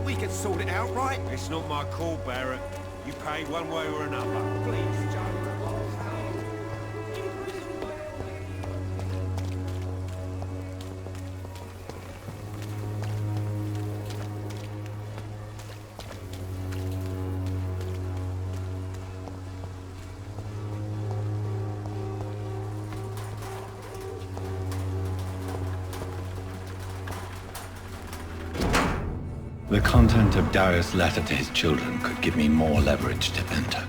We can sort it out, right? It's not my call, Barrett. You pay one way or another. Please, Joe. The content of Darius' letter to his children could give me more leverage to enter.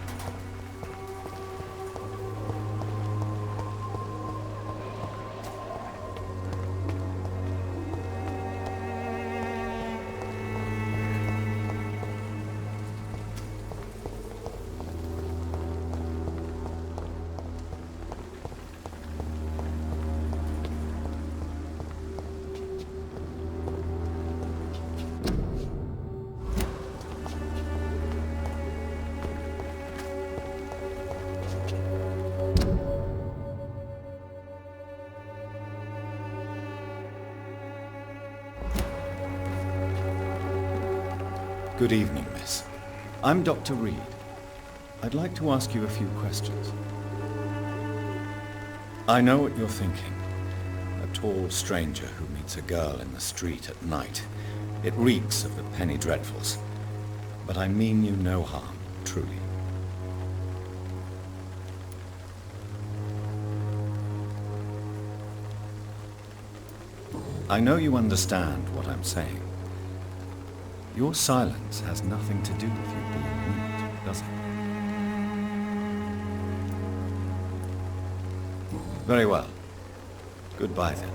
Good evening, miss. I'm Dr. Reed. I'd like to ask you a few questions. I know what you're thinking. A tall stranger who meets a girl in the street at night. It reeks of the penny dreadfuls. But I mean you no harm, truly. I know you understand what I'm saying. Your silence has nothing to do with you being mute, does it? Very well. Goodbye then.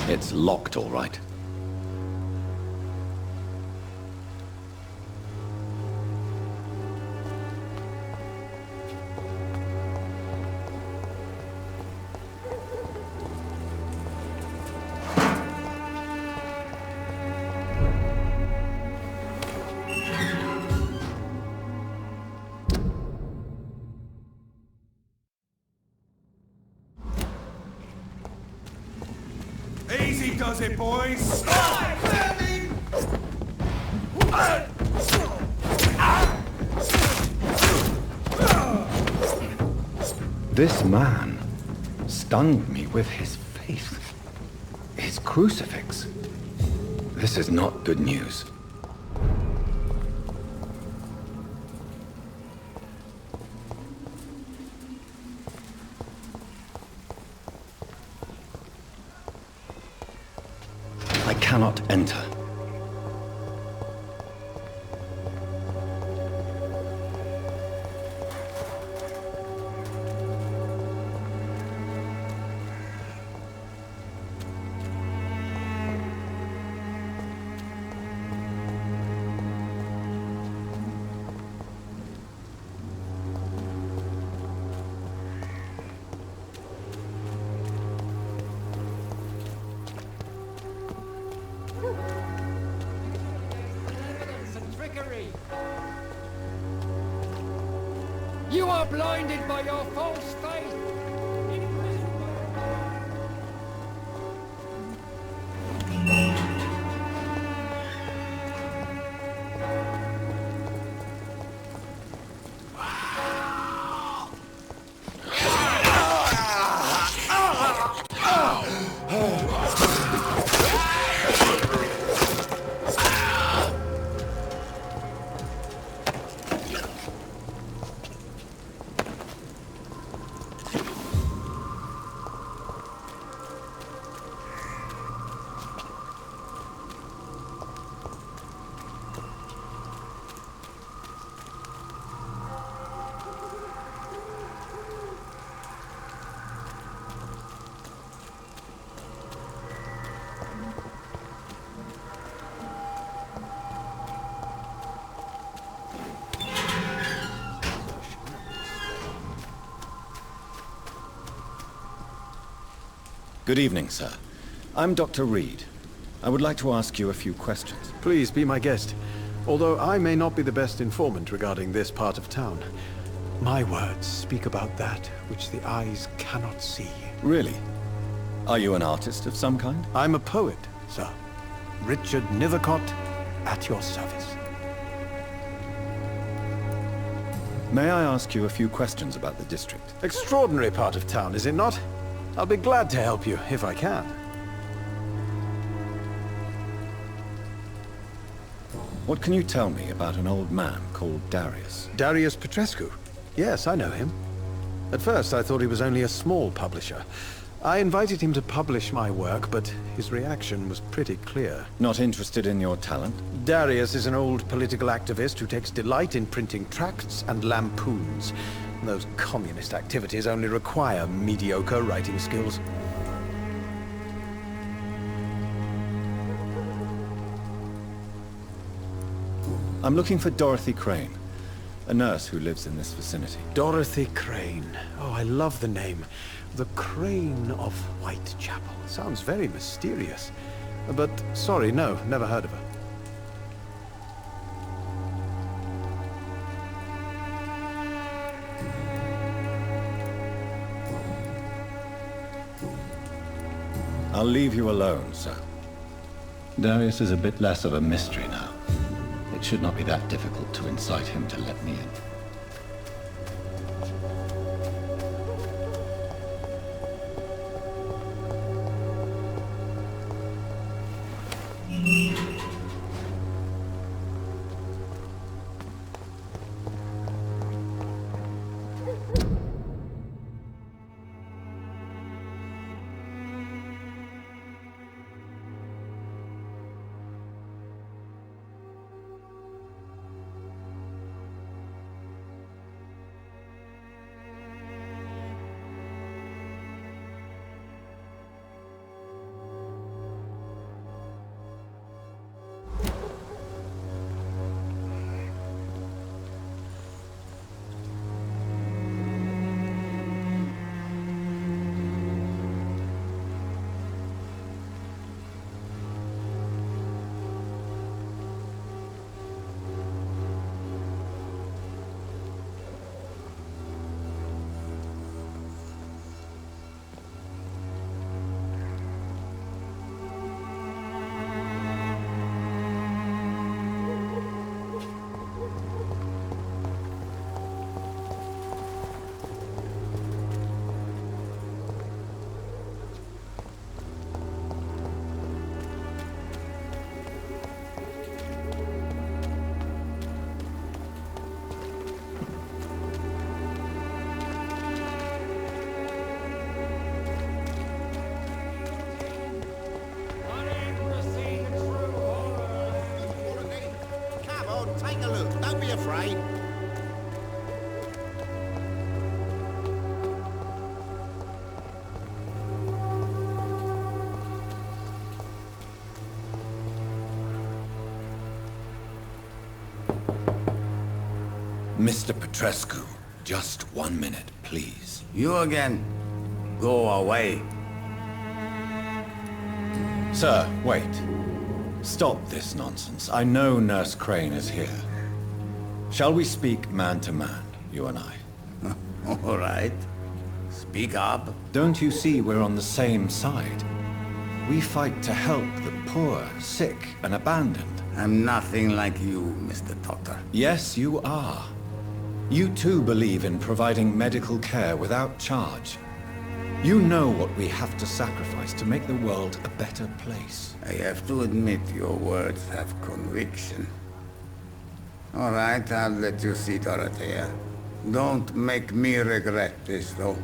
It's locked, all right. Easy does it, boys! This man stunned me with his faith. His crucifix. This is not good news. I cannot enter. You are blinded by your false faith! Good evening, sir. I'm Dr. Reed. I would like to ask you a few questions. Please be my guest. Although I may not be the best informant regarding this part of town, my words speak about that which the eyes cannot see. Really? Are you an artist of some kind? I'm a poet, sir. Richard Nethercott, at your service. May I ask you a few questions about the district? Extraordinary part of town, is it not? I'll be glad to help you, if I can. What can you tell me about an old man called Darius? Darius Petrescu? Yes, I know him. At first, I thought he was only a small publisher. I invited him to publish my work, but his reaction was pretty clear. Not interested in your talent? Darius is an old political activist who takes delight in printing tracts and lampoons. Those communist activities only require mediocre writing skills. I'm looking for Dorothy Crane, a nurse who lives in this vicinity. Dorothy Crane. Oh, I love the name. The Crane of Whitechapel. Sounds very mysterious. But, sorry, no, never heard of her. I'll leave you alone, sir. Darius is a bit less of a mystery now. It should not be that difficult to incite him to let me in. Come on, take a look. Don't be afraid. Mr. Petrescu, just 1 minute, please. You again. Go away. Sir, wait. Stop this nonsense. I know Nurse Crane is here. Shall we speak man to man, you and I? All right. Speak up. Don't you see we're on the same side? We fight to help the poor, sick, and abandoned. I'm nothing like you, Mr. Doctor. Yes, you are. You too believe in providing medical care without charge. You know what we have to sacrifice to make the world a better place. I have to admit your words have conviction. All right, I'll let you see Dorothea. Don't make me regret this, though.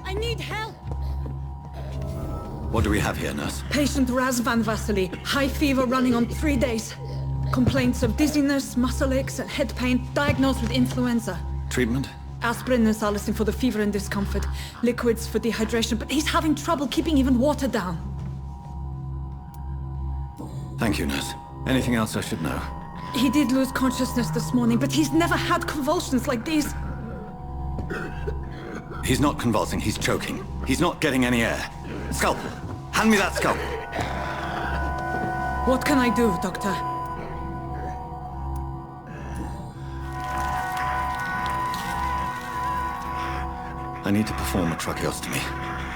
I need help! What do we have here, nurse? Patient Raz Van Vasily. High fever running on 3 days. Complaints of dizziness, muscle aches, and head pain. Diagnosed with influenza. Treatment? Aspirin and salicin for the fever and discomfort. Liquids for dehydration, but he's having trouble keeping even water down. Thank you, nurse. Anything else I should know? He did lose consciousness this morning, but he's never had convulsions like these. He's not convulsing, he's choking. He's not getting any air. Scalpel! Hand me that scalpel! What can I do, Doctor? I need to perform a tracheostomy.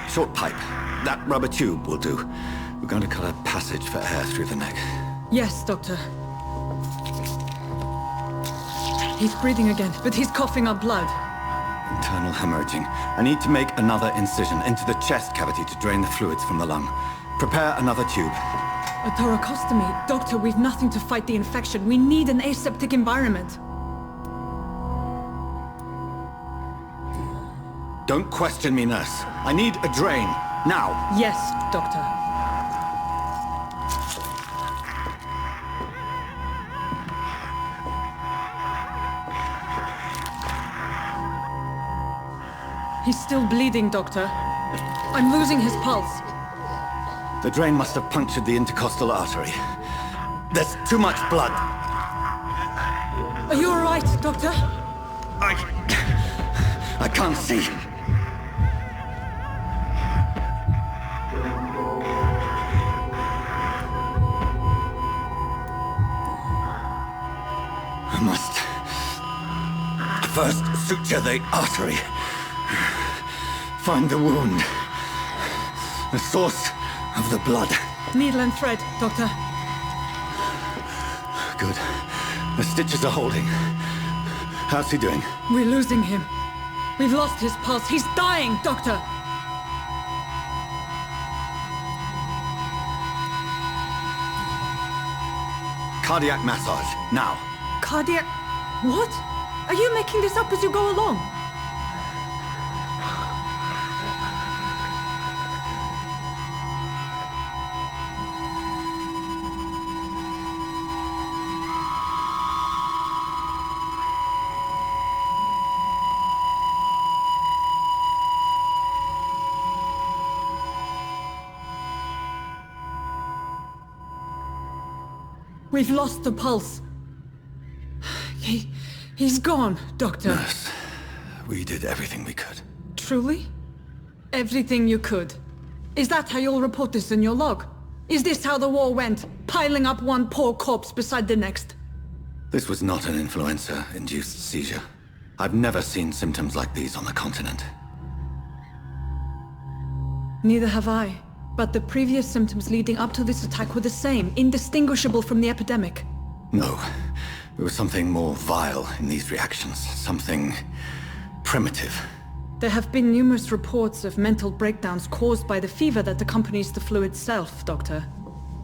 Short pipe. That rubber tube will do. We're going to cut a passage for air through the neck. Yes, Doctor. He's breathing again, but he's coughing up blood. Internal hemorrhaging. I need to make another incision into the chest cavity to drain the fluids from the lung. Prepare another tube. A thoracostomy? Doctor, we've nothing to fight the infection. We need an aseptic environment. Don't question me, nurse. I need a drain. Now. Yes, Doctor. He's still bleeding, Doctor. I'm losing his pulse. The drain must have punctured the intercostal artery. There's too much blood. Are you all right, Doctor? I can't see. I must first suture the artery. Find the wound. The source of the blood. Needle and thread, Doctor. Good. The stitches are holding. How's he doing? We're losing him. We've lost his pulse. He's dying, Doctor! Cardiac massage, now. Cardiac... What? Are you making this up as you go along? We've lost the pulse. He's gone, Doctor. Nurse, we did everything we could. Truly? Everything you could. Is that how you'll report this in your log? Is this how the war went? Piling up one poor corpse beside the next? This was not an influenza-induced seizure. I've never seen symptoms like these on the continent. Neither have I. But the previous symptoms leading up to this attack were the same, indistinguishable from the epidemic. No. There was something more vile in these reactions. Something primitive. There have been numerous reports of mental breakdowns caused by the fever that accompanies the fluid itself, Doctor.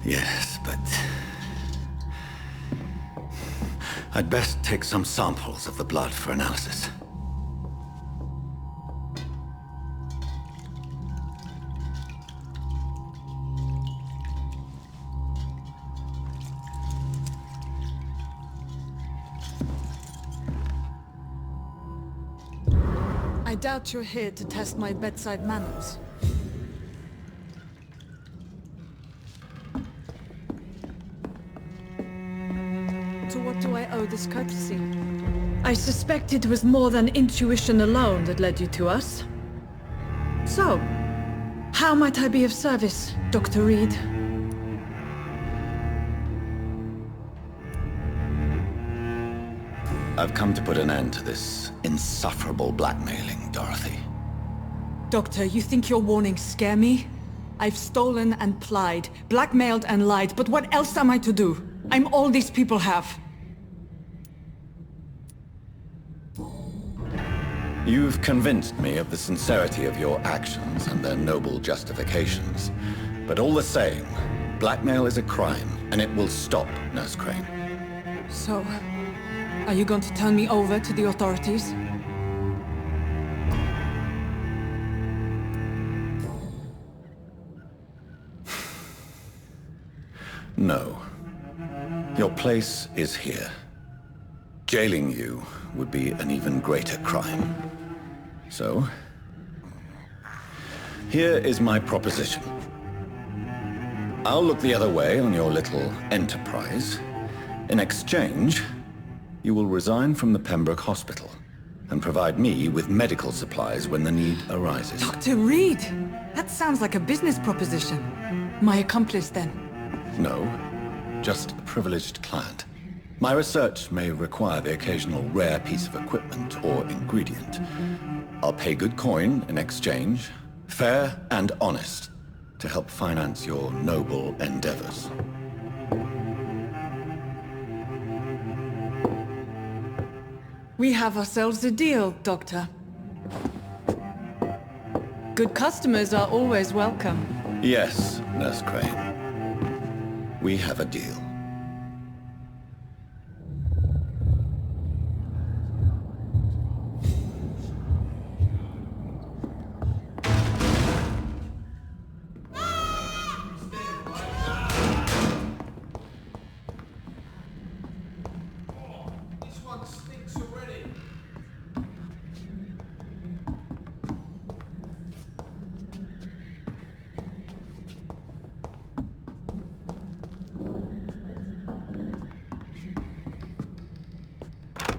Yes, but... I'd best take some samples of the blood for analysis. I doubt you're here to test my bedside manners. To what do I owe this courtesy? I suspect it was more than intuition alone that led you to us. So, how might I be of service, Dr. Reed? I've come to put an end to this insufferable blackmailing, Dorothy. Doctor, you think your warnings scare me? I've stolen and plied, blackmailed and lied, but what else am I to do? I'm all these people have. You've convinced me of the sincerity of your actions and their noble justifications. But all the same, blackmail is a crime, and it will stop, Nurse Crane. So, are you going to turn me over to the authorities? No. Your place is here. Jailing you would be an even greater crime. So, here is my proposition. I'll look the other way on your little enterprise. In exchange, you will resign from the Pembroke Hospital and provide me with medical supplies when the need arises. Dr. Reed! That sounds like a business proposition. My accomplice, then? No, just a privileged client. My research may require the occasional rare piece of equipment or ingredient. I'll pay good coin in exchange, fair and honest, to help finance your noble endeavors. We have ourselves a deal, Doctor. Good customers are always welcome. Yes, Nurse Crane. We have a deal.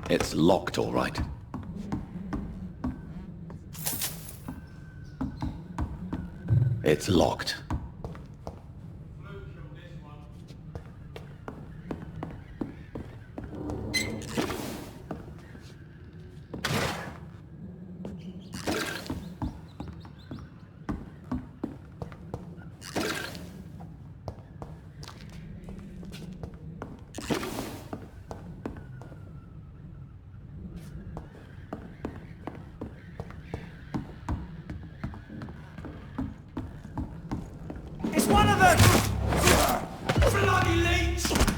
It's locked, all right. It's locked. It's one of them! Bloody leech!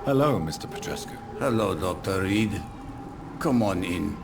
Hello, Mr. Petrescu. Hello, Dr. Reed. Come on in.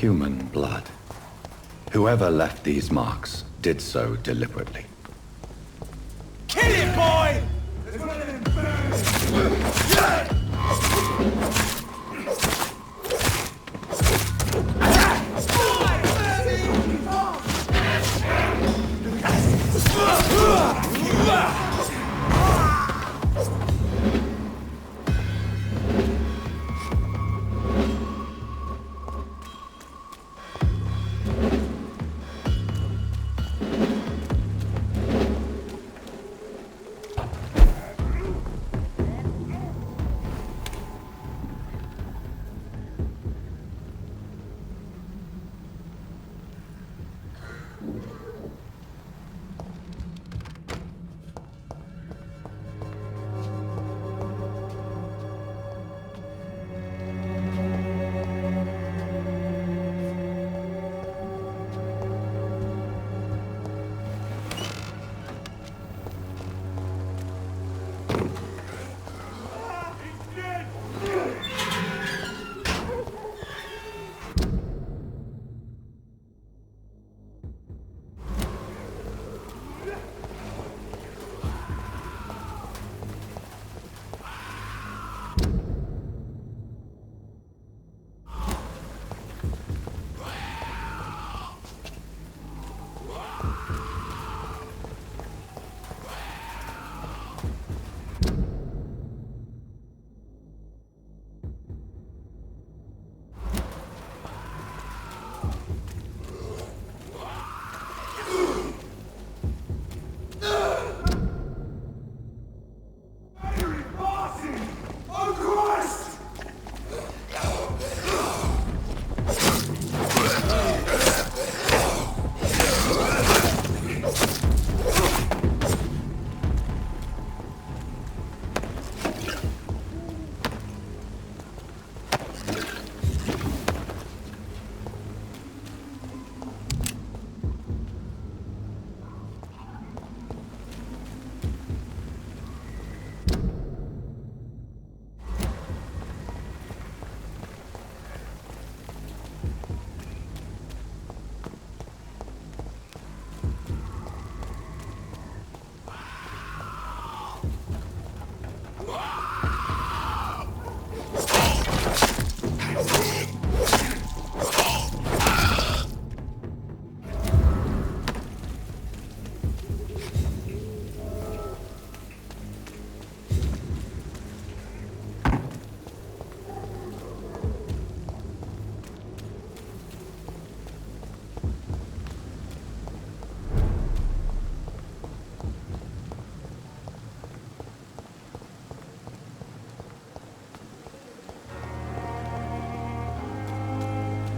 Human blood. Whoever left these marks did so deliberately. Kill it, boy!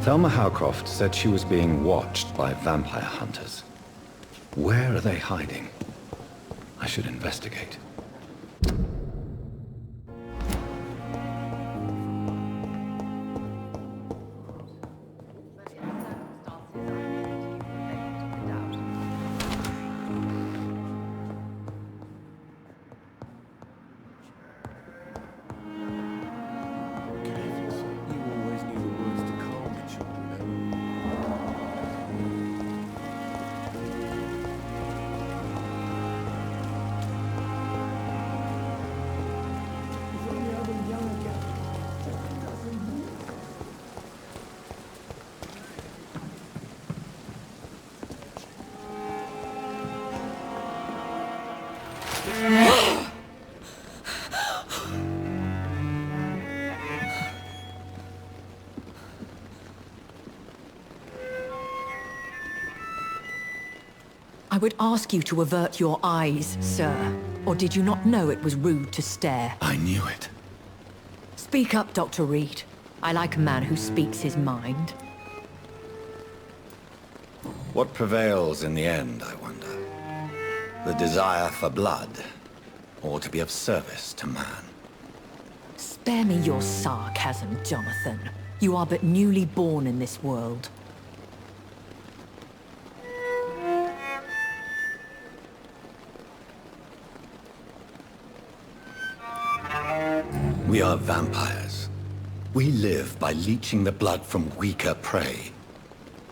Thelma Howcroft said she was being watched by vampire hunters. Where are they hiding? I should investigate. I would ask you to avert your eyes, sir. Or did you not know it was rude to stare? I knew it. Speak up, Dr. Reed. I like a man who speaks his mind. What prevails in the end, I wonder? The desire for blood, or to be of service to man? Spare me your sarcasm, Jonathan. You are but newly born in this world. We are vampires. We live by leeching the blood from weaker prey.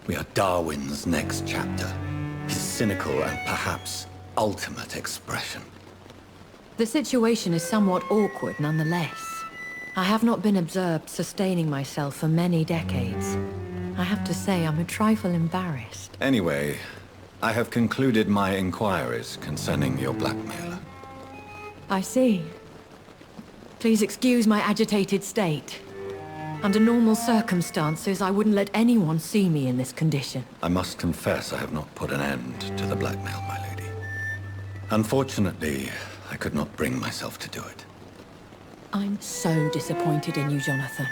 We are Darwin's next chapter. His cynical and perhaps ultimate expression. The situation is somewhat awkward nonetheless. I have not been observed sustaining myself for many decades. I have to say I'm a trifle embarrassed. Anyway, I have concluded my inquiries concerning your blackmailer. I see. Please excuse my agitated state. Under normal circumstances, I wouldn't let anyone see me in this condition. I must confess I have not put an end to the blackmail, my lady. Unfortunately, I could not bring myself to do it. I'm so disappointed in you, Jonathan.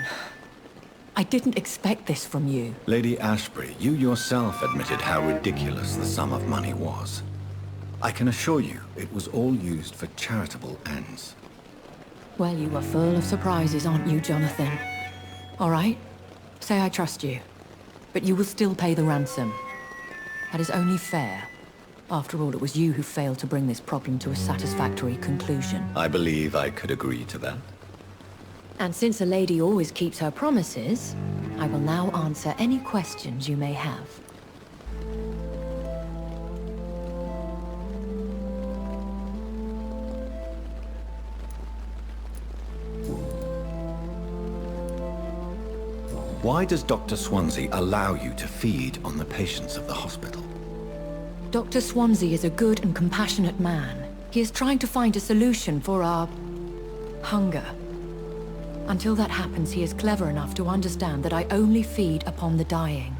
I didn't expect this from you. Lady Ashbury, you yourself admitted how ridiculous the sum of money was. I can assure you, it was all used for charitable ends. Well, you are full of surprises, aren't you, Jonathan? All right, say I trust you. But you will still pay the ransom. That is only fair. After all, it was you who failed to bring this problem to a satisfactory conclusion. I believe I could agree to that. And since a lady always keeps her promises, I will now answer any questions you may have. Why does Dr. Swansea allow you to feed on the patients of the hospital? Dr. Swansea is a good and compassionate man. He is trying to find a solution for our hunger. Until that happens, he is clever enough to understand that I only feed upon the dying.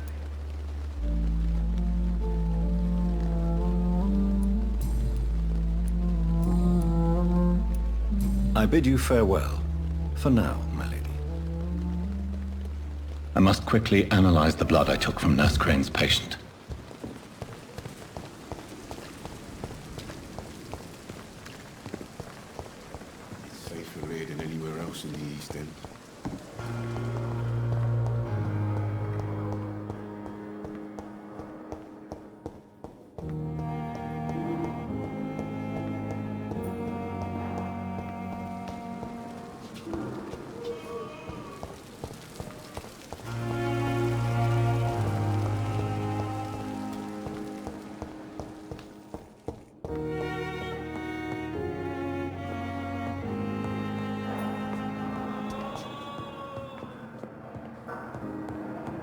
I bid you farewell, for now, my lady. I must quickly analyze the blood I took from Nurse Crane's patient. It's safer here than anywhere else in the East End.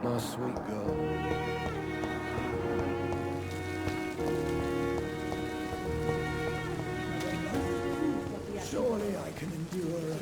My sweet girl. Surely I can endure it.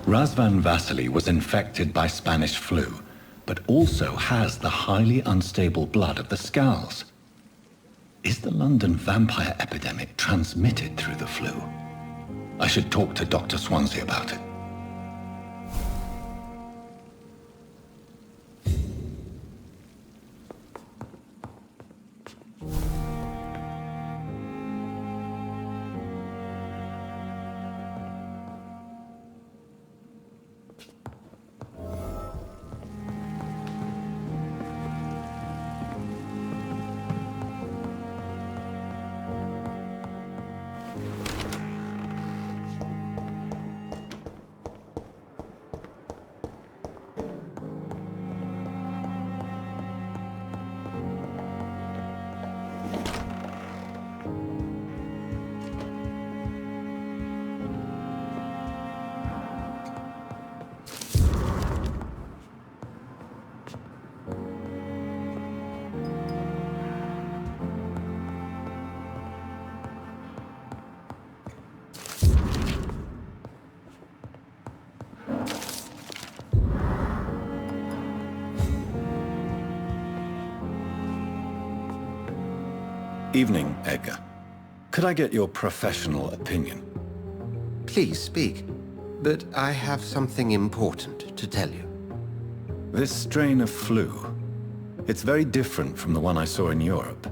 Razvan Vasily was infected by Spanish flu, but also has the highly unstable blood of the Scows. Is the London vampire epidemic transmitted through the flu? I should talk to Dr. Swansea about it. Evening, Edgar. Could I get your professional opinion? Please speak, but I have something important to tell you. This strain of flu, it's very different from the one I saw in Europe.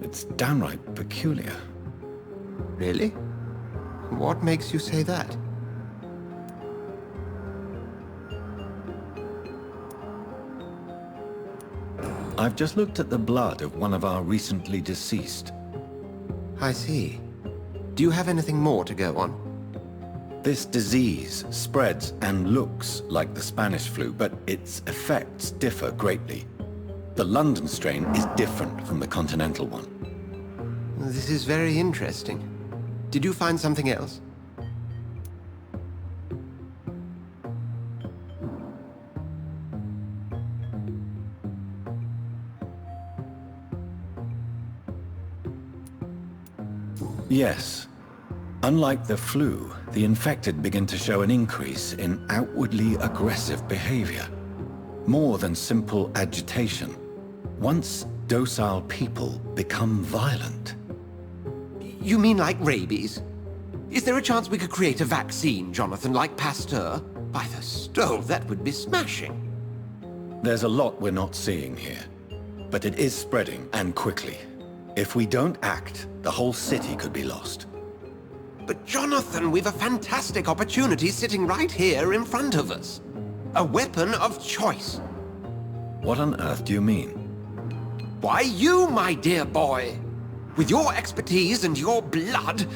It's downright peculiar. Really? What makes you say that? I've just looked at the blood of one of our recently deceased. I see. Do you have anything more to go on? This disease spreads and looks like the Spanish flu, but its effects differ greatly. The London strain is different from the continental one. This is very interesting. Did you find something else? Yes. Unlike the flu, the infected begin to show an increase in outwardly aggressive behavior. More than simple agitation. Once docile people become violent. You mean like rabies? Is there a chance we could create a vaccine, Jonathan, like Pasteur? By the stove, that would be smashing. There's a lot we're not seeing here. But it is spreading, and quickly. If we don't act, the whole city could be lost. But Jonathan, we've a fantastic opportunity sitting right here in front of us. A weapon of choice. What on earth do you mean? Why, you, my dear boy. With your expertise and your blood,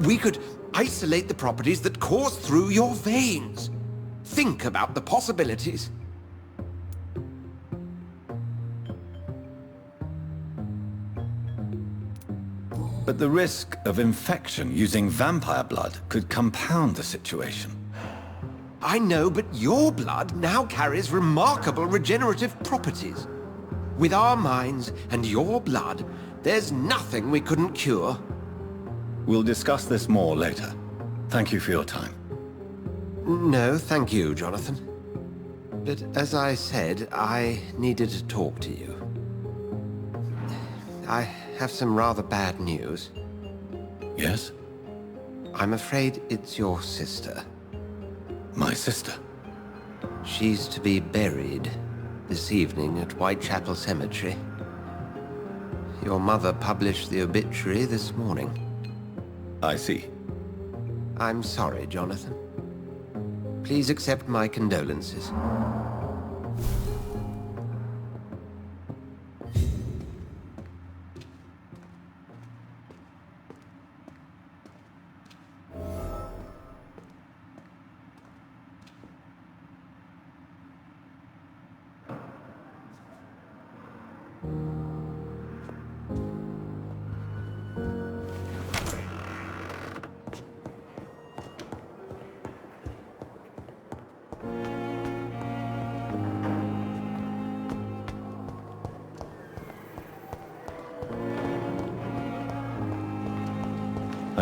we could isolate the properties that course through your veins. Think about the possibilities. But the risk of infection using vampire blood could compound the situation. I know, but your blood now carries remarkable regenerative properties. With our minds and your blood, there's nothing we couldn't cure. We'll discuss this more later. Thank you for your time. No, thank you, Jonathan. But as I said, I needed to talk to you. I have some rather bad news. Yes? I'm afraid it's your sister. My sister? She's to be buried this evening at Whitechapel Cemetery. Your mother published the obituary this morning. I see. I'm sorry, Jonathan. Please accept my condolences.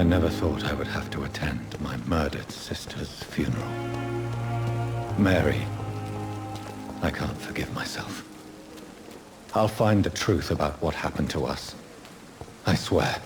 I never thought I would have to attend my murdered sister's funeral. Mary, I can't forgive myself. I'll find the truth about what happened to us. I swear.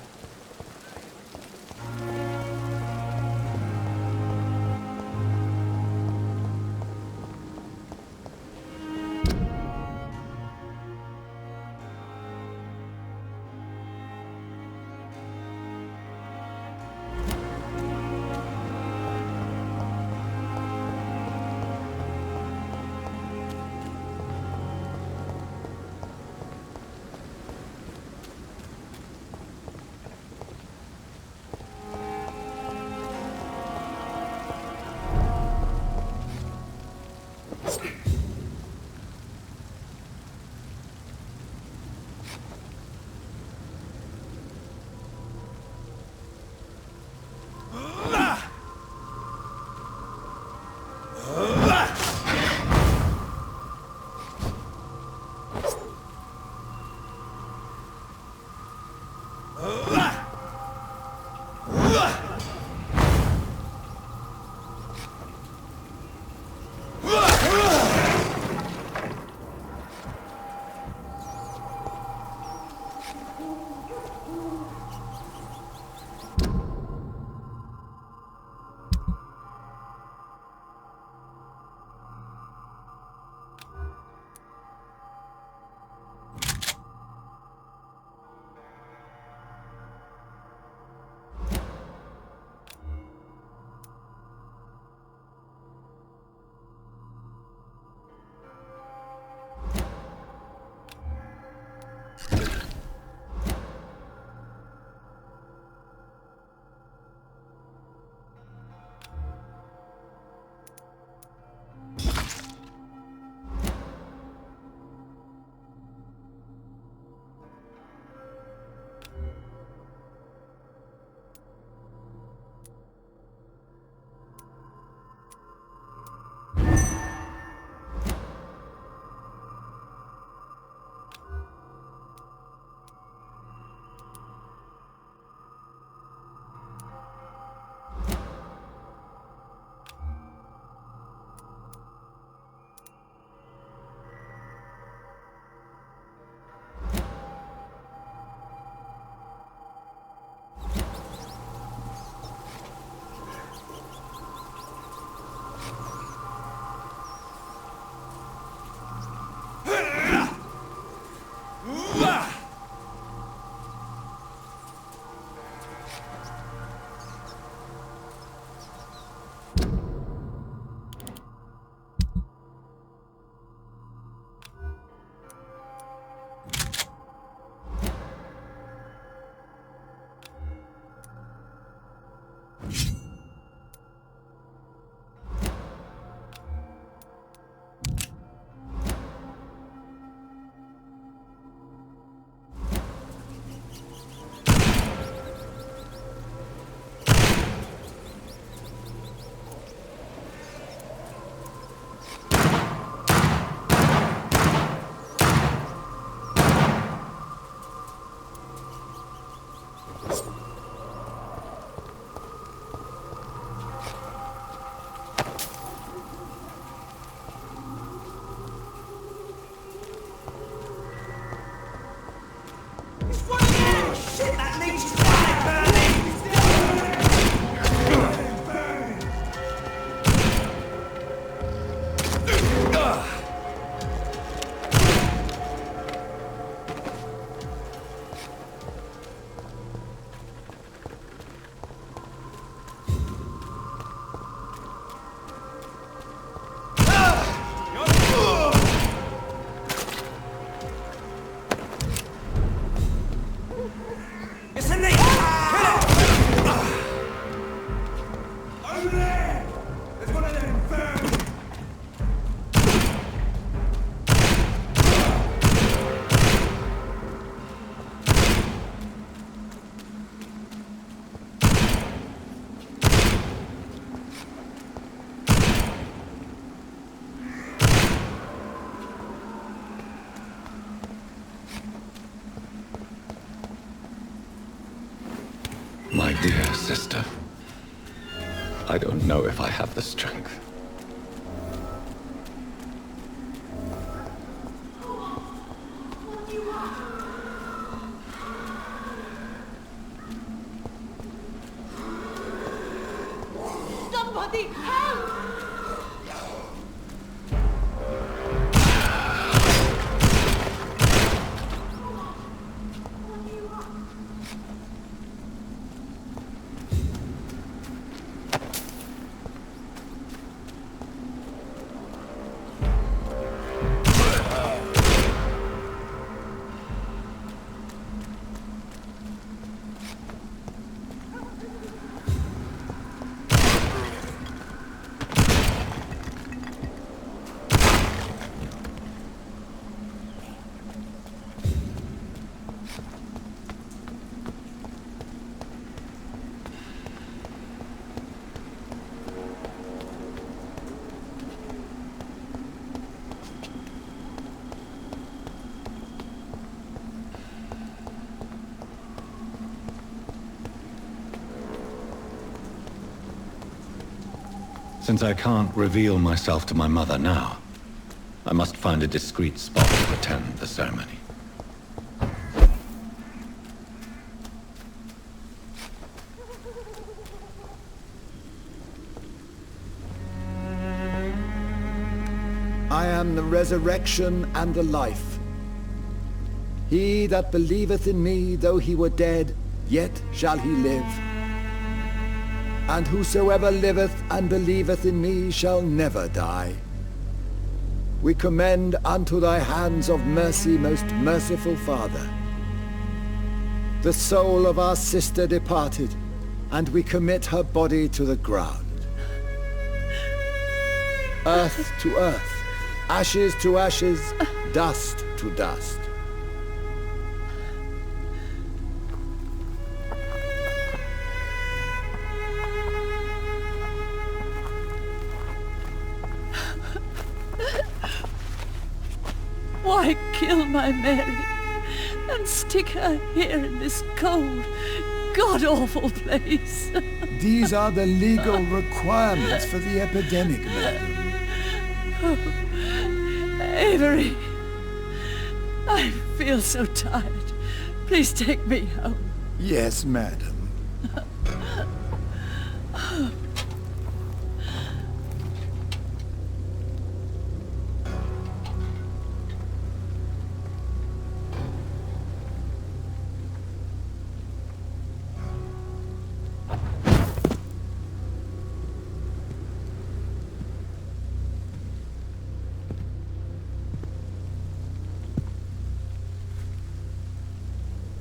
My dear sister, I don't know if I have the strength. Since I can't reveal myself to my mother now, I must find a discreet spot to attend the ceremony. I am the resurrection and the life. He that believeth in me, though he were dead, yet shall he live. And whosoever liveth and believeth in me shall never die. We commend unto thy hands of mercy, most merciful Father, the soul of our sister departed, and we commit her body to the ground. Earth to earth, ashes to ashes, dust to dust. Why kill my Mary and stick her here in this cold, god-awful place? These are the legal requirements for the epidemic, madam. Oh, Avery, I feel so tired. Please take me home. Yes, madam.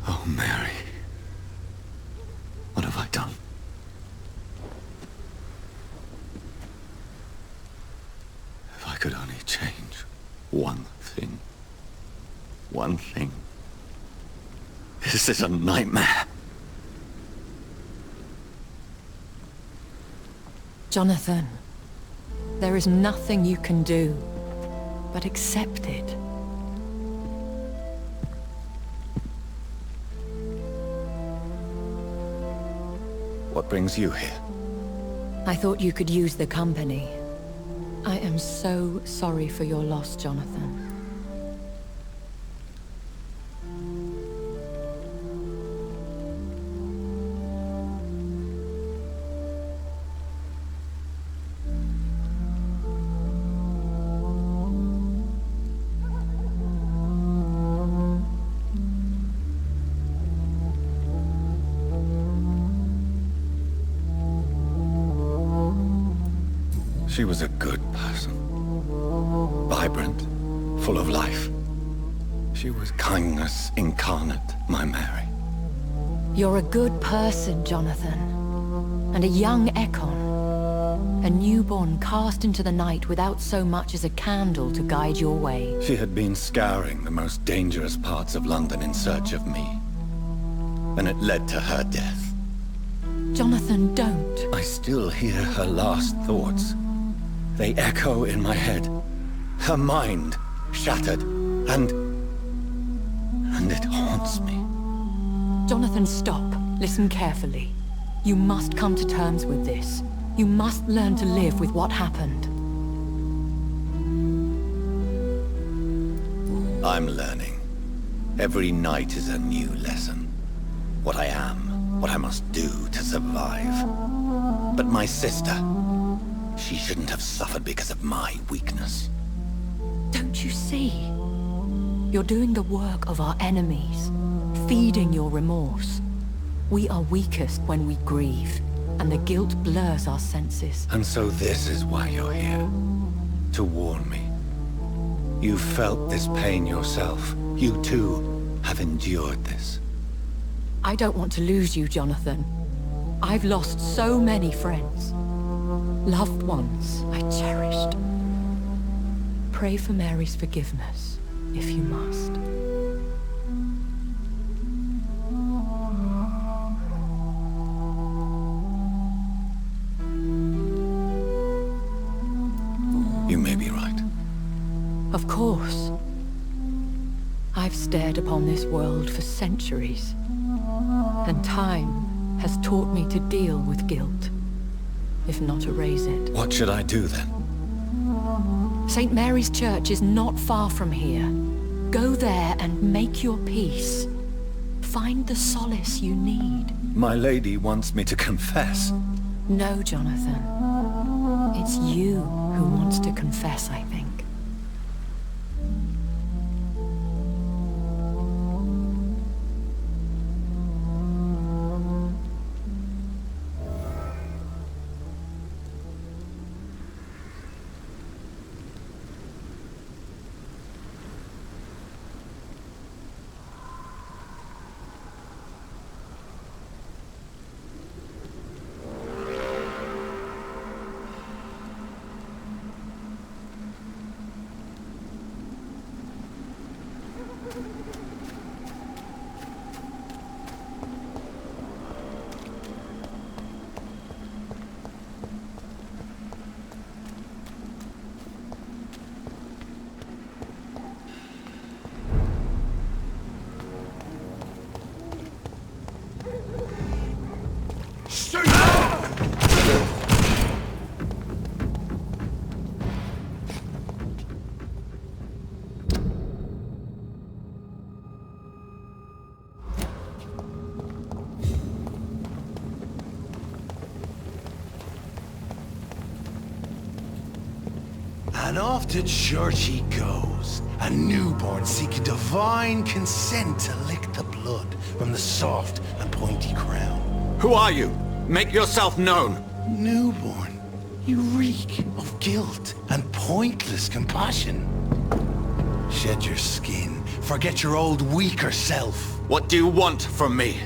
Oh, Mary. What have I done? If I could only change one thing. One thing. This is a nightmare. Jonathan, there is nothing you can do but accept it. What brings you here? I thought you could use the company. I am so sorry for your loss, Jonathan. She was a good person. Vibrant, full of life. She was kindness incarnate, my Mary. You're a good person, Jonathan. And a young Ekon. A newborn cast into the night without so much as a candle to guide your way. She had been scouring the most dangerous parts of London in search of me. And it led to her death. Jonathan, don't. I still hear her last thoughts. They echo in my head. Her mind shattered, and it haunts me. Jonathan, stop. Listen carefully. You must come to terms with this. You must learn to live with what happened. I'm learning. Every night is a new lesson. What I am, what I must do to survive. But my sister, she shouldn't have suffered because of my weakness. Don't you see? You're doing the work of our enemies, feeding your remorse. We are weakest when we grieve, and the guilt blurs our senses. And so this is why you're here. To warn me. You felt this pain yourself. You too have endured this. I don't want to lose you, Jonathan. I've lost so many friends. Loved ones I cherished. Pray for Mary's forgiveness, if you must. You may be right. Of course. I've stared upon this world for centuries, and time has taught me to deal with guilt. if not erase it. What should I do then? St. Mary's Church is not far from here. Go there and make your peace. Find the solace you need. My lady wants me to confess. No, Jonathan. It's you who wants to confess, I think. And off to church he goes, a newborn seeking divine consent to lick the blood from the soft and pointy crown. Who are you? Make yourself known. Newborn, you reek of guilt and pointless compassion. Shed your skin, forget your old weaker self. What do you want from me?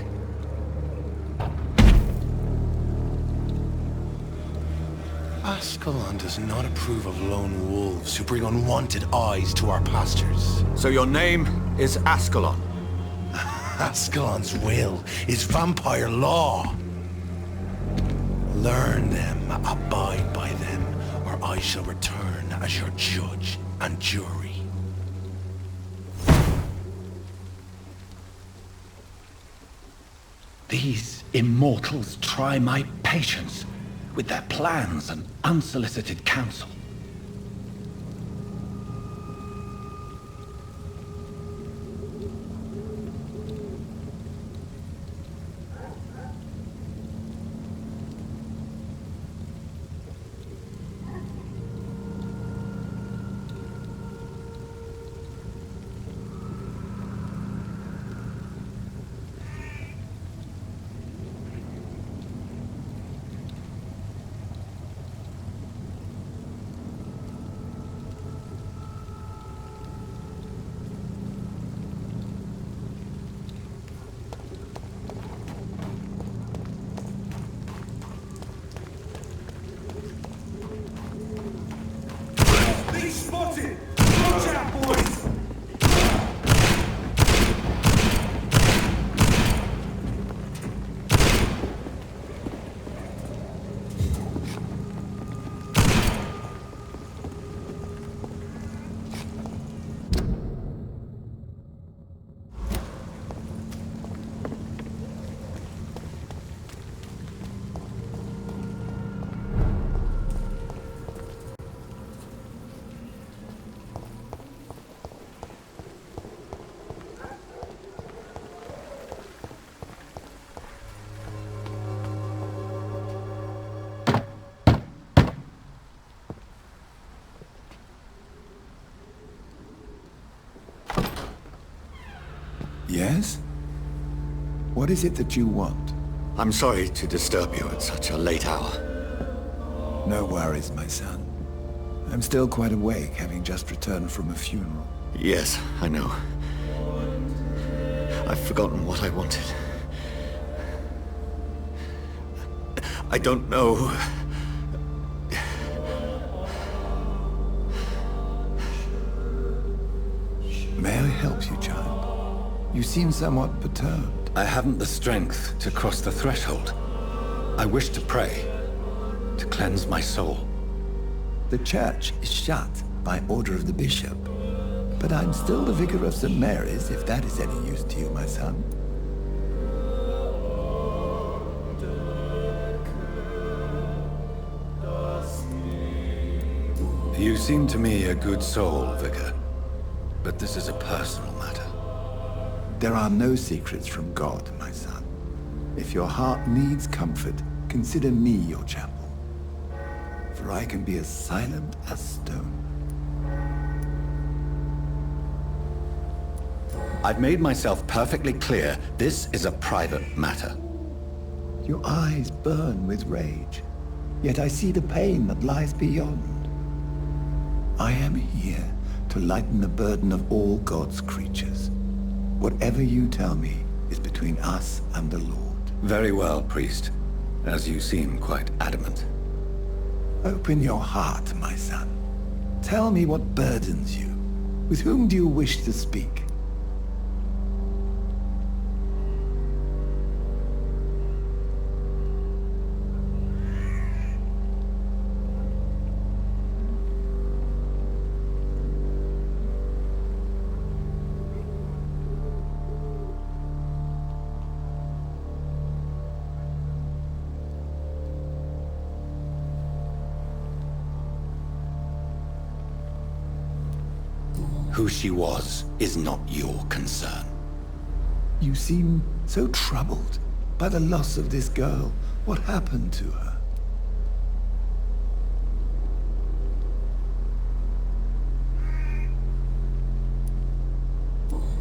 Ascalon does not approve of lone wolves who bring unwanted eyes to our pastures. So your name is Ascalon? Ascalon's will is vampire law. Learn them, abide by them, or I shall return as your judge and jury. These immortals try my patience with their plans and unsolicited counsel. Spotted! Watch out, boys! Yes? What is it that you want? I'm sorry to disturb you at such a late hour. No worries, my son. I'm still quite awake, having just returned from a funeral. Yes, I know. I've forgotten what I wanted. I don't know. May I help you, child? You seem somewhat perturbed. I haven't the strength to cross the threshold. I wish to pray, to cleanse my soul. The church is shut by order of the bishop. But I'm still the vicar of St. Mary's, if that is any use to you, my son. You seem to me a good soul, Vicar. But this is a personal matter. There are no secrets from God, my son. If your heart needs comfort, consider me your chapel. For I can be as silent as stone. I've made myself perfectly clear. This is a private matter. Your eyes burn with rage, yet I see the pain that lies beyond. I am here to lighten the burden of all God's creatures. Whatever you tell me is between us and the Lord. Very well, priest. As you seem quite adamant. Open your heart, my son. Tell me what burdens you. With whom do you wish to speak? Who she was is not your concern. You seem so troubled by the loss of this girl. What happened to her?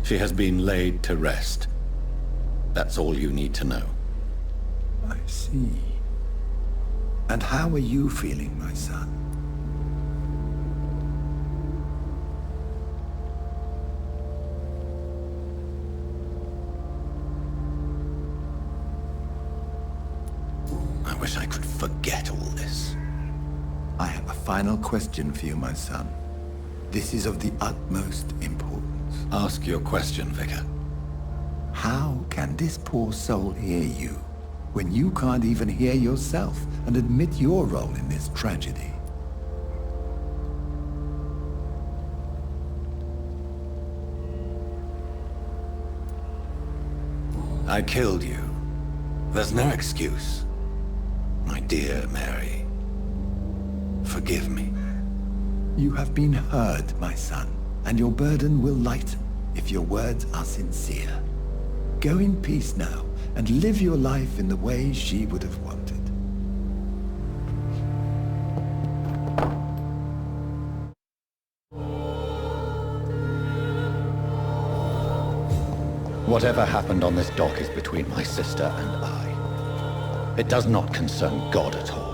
She has been laid to rest. That's all you need to know. I see. And how are you feeling, my son? I wish I could forget all this. I have a final question for you, my son. This is of the utmost importance. Ask your question, Vicar. How can this poor soul hear you when you can't even hear yourself and admit your role in this tragedy? I killed you. There's no excuse. My dear Mary, forgive me. You have been heard, my son, and your burden will lighten if your words are sincere. Go in peace now, and live your life in the way she would have wanted. Whatever happened on this dock is between my sister and I. It does not concern God at all.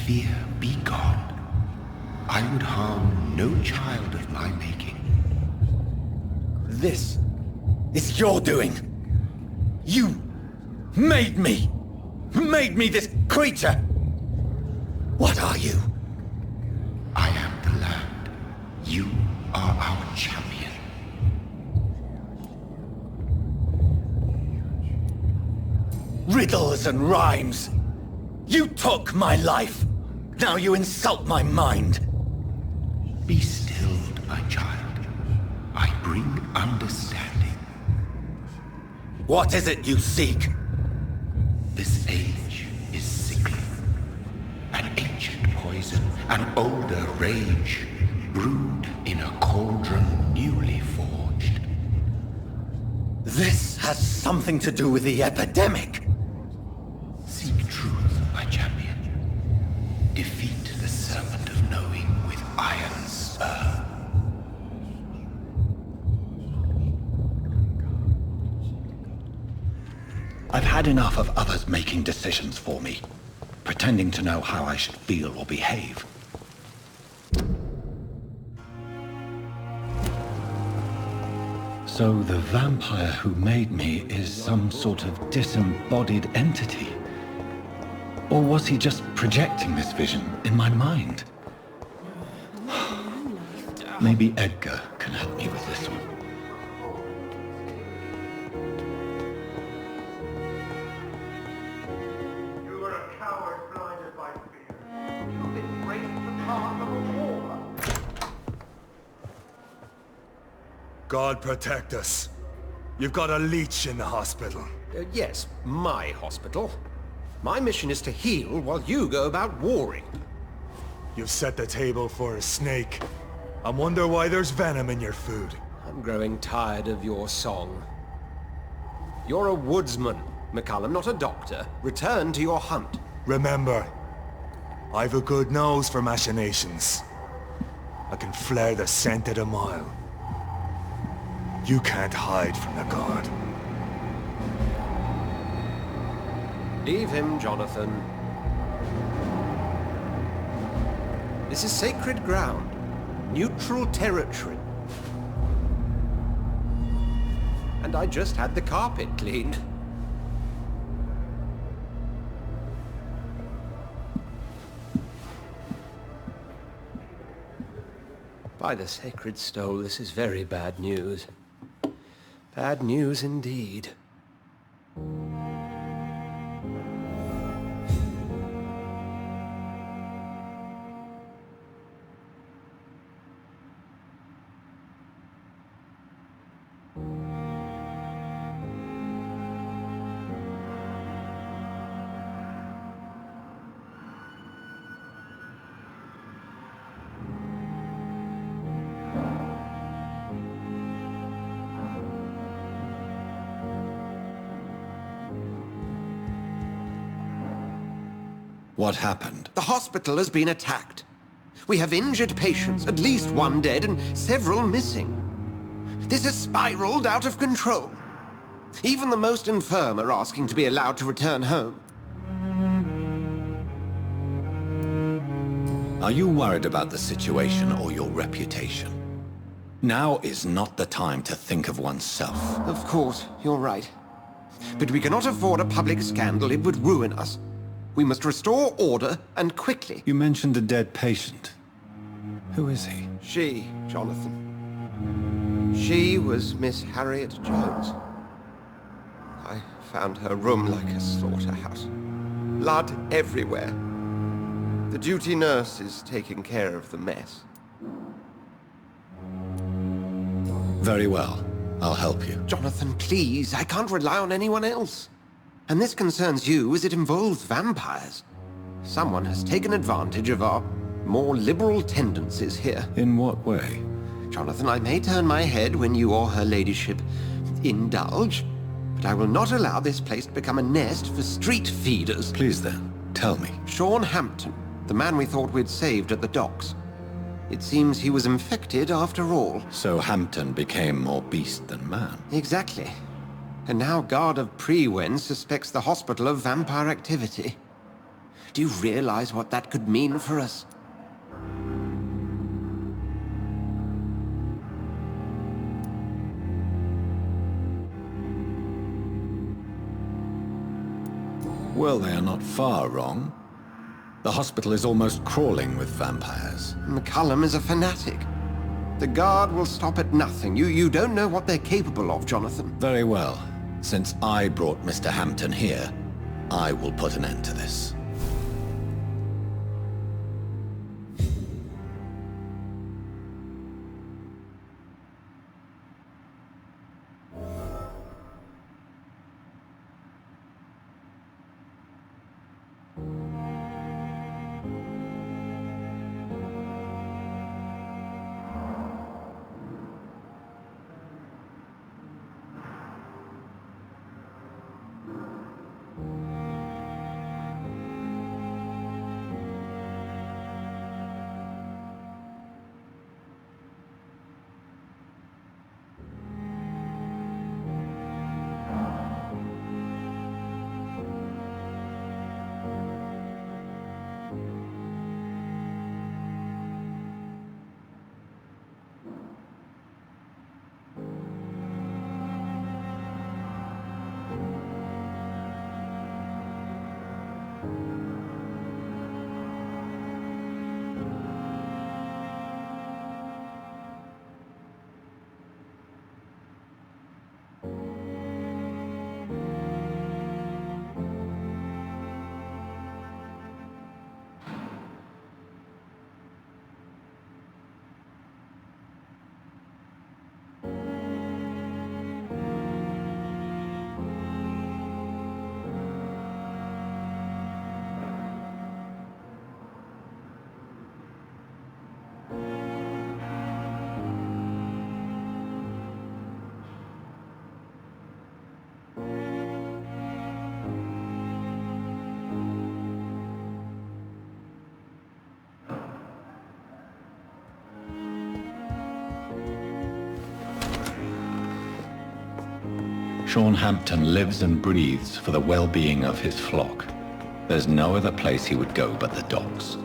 fear be gone. I would harm no child of my making. This is your doing. You made me. Made me this creature. What are you? I am the land. You are our champion. Riddles and rhymes. You took my life. Now you insult my mind. Be stilled, my child. I bring understanding. What is it you seek? This age is sickly. An ancient poison, an older rage, brewed in a cauldron newly forged. This has something to do with the epidemic. Seek truth, my champion. Defeat the serpent of knowing with iron spur. I've had enough of others making decisions for me, pretending to know how I should feel or behave. So the vampire who made me is some sort of disembodied entity? Or was he just projecting this vision in my mind? Maybe Edgar can help me with this one. You are a coward blinded by fear. You've embraced the path of a war. God protect us. You've got a leech in the hospital. Yes, my hospital. My mission is to heal while you go about warring. You've set the table for a snake. I wonder why there's venom in your food. I'm growing tired of your song. You're a woodsman, McCullum, not a doctor. Return to your hunt. Remember, I've a good nose for machinations. I can flare the scent at a mile. You can't hide from the god. Leave him, Jonathan. This is sacred ground. Neutral territory. And I just had the carpet cleaned. By the sacred stole, this is very bad news. Bad news indeed. What happened? The hospital has been attacked. We have injured patients, at least one dead and several missing. This has spiraled out of control. Even the most infirm are asking to be allowed to return home. Are you worried about the situation or your reputation? Now is not the time to think of oneself. Of course, you're right. But we cannot afford a public scandal. It would ruin us. We must restore order, and quickly. You mentioned a dead patient. Who is he? She, Jonathan. She was Miss Harriet Jones. I found her room like a slaughterhouse. Blood everywhere. The duty nurse is taking care of the mess. Very well. I'll help you. Jonathan, please. I can't rely on anyone else. And this concerns you as it involves vampires. Someone has taken advantage of our more liberal tendencies here. In what way? Jonathan, I may turn my head when you or her ladyship indulge, but I will not allow this place to become a nest for street feeders. Please then, tell me. Sean Hampton, the man we thought we'd saved at the docks. It seems he was infected after all. So Hampton became more beast than man? Exactly. And now Guard of Prewen suspects the hospital of vampire activity. Do you realize what that could mean for us? Well, they are not far wrong. The hospital is almost crawling with vampires. McCullum is a fanatic. The guard will stop at nothing. You don't know what they're capable of, Jonathan. Very well. Since I brought Mr. Hampton here, I will put an end to this. Sean Hampton lives and breathes for the well-being of his flock. There's no other place he would go but the docks.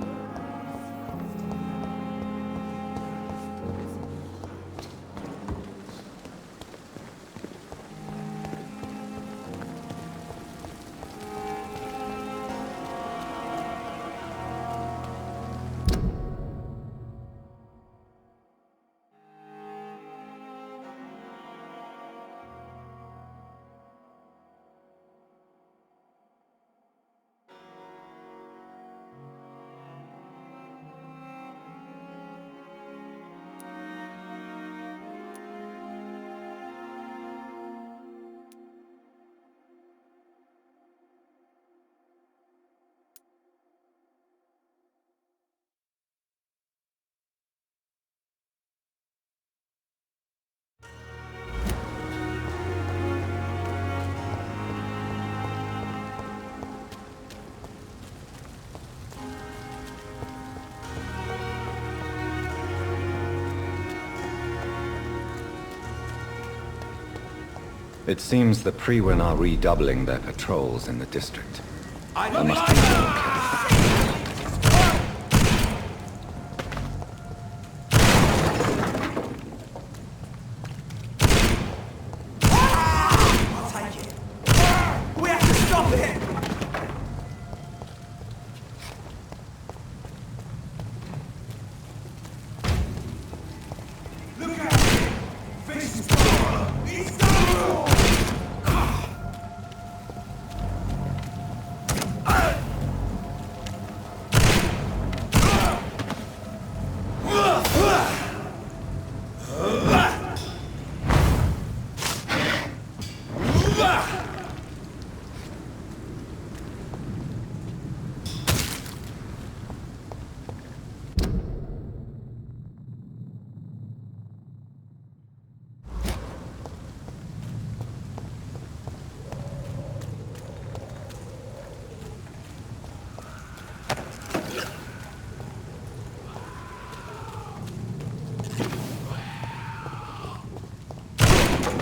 It seems the Priwen are redoubling their patrols in the district. I must be more careful. I'll take it. We have to stop it! Look out! Face is gone! He's gone!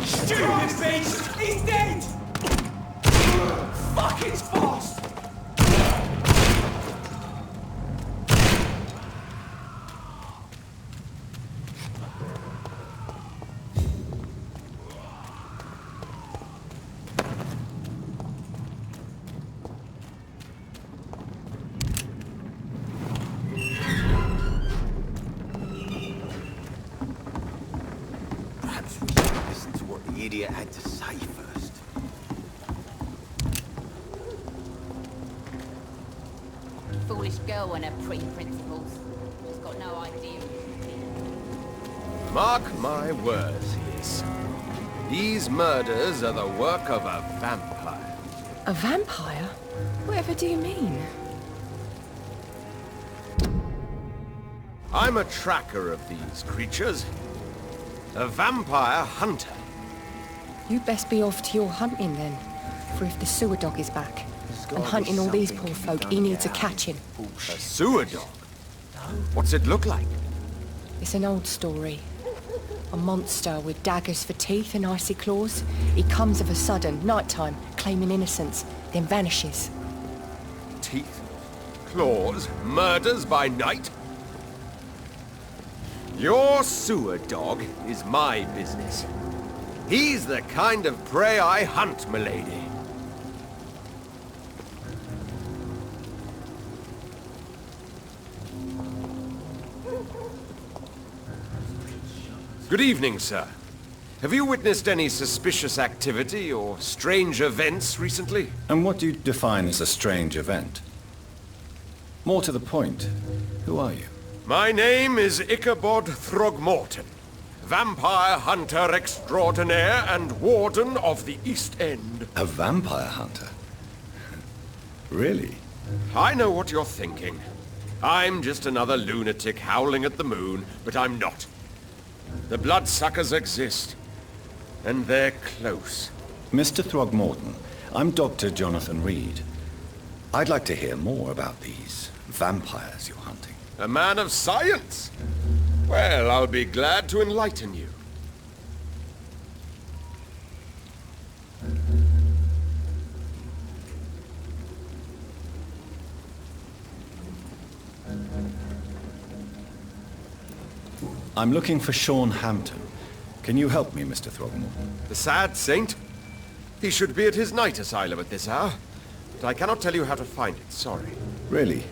Stupid bitch! He's dead! Fuck, it's fast! say first? Foolish girl and her pre-principles. She's got no idea. Mark my words, Liz. These murders are the work of a vampire. A vampire? Whatever do you mean? I'm a tracker of these creatures. A vampire hunter. You'd best be off to your hunting then. For if the sewer dog is back, and hunting all these poor folk, he needs a catching. A sewer dog? What's it look like? It's an old story. A monster with daggers for teeth and icy claws. He comes of a sudden, nighttime, claiming innocence, then vanishes. Teeth, claws, murders by night? Your sewer dog is my business. He's the kind of prey I hunt, milady. Good evening, sir. Have you witnessed any suspicious activity or strange events recently? And what do you define as a strange event? More to the point, who are you? My name is Ichabod Throgmorton, vampire hunter extraordinaire and warden of the East End. A vampire hunter? Really? I know what you're thinking. I'm just another lunatic howling at the moon, but I'm not. The bloodsuckers exist, and they're close. Mr. Throgmorton, I'm Dr. Jonathan Reed. I'd like to hear more about these vampires you're hunting. A man of science? Well, I'll be glad to enlighten you. I'm looking for Sean Hampton. Can you help me, Mr. Throgmorton? The sad saint? He should be at his night asylum at this hour. But I cannot tell you how to find it, sorry. Really?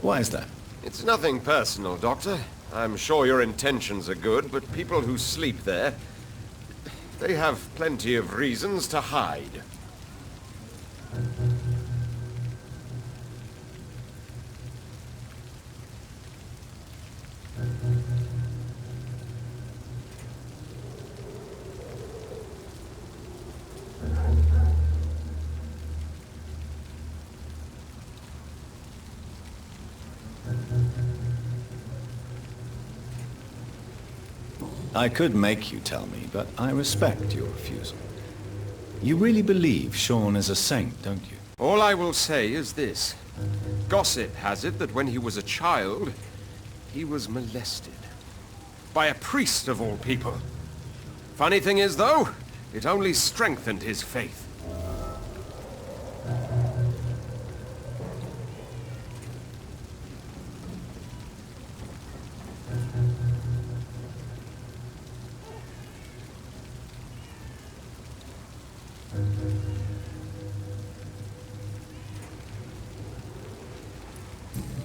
Why is that? It's nothing personal, Doctor. I'm sure your intentions are good, but people who sleep there, they have plenty of reasons to hide. I could make you tell me, but I respect your refusal. You really believe Sean is a saint, don't you? All I will say is this. Gossip has it that when he was a child, he was molested. By a priest of all people. Funny thing is, though, it only strengthened his faith.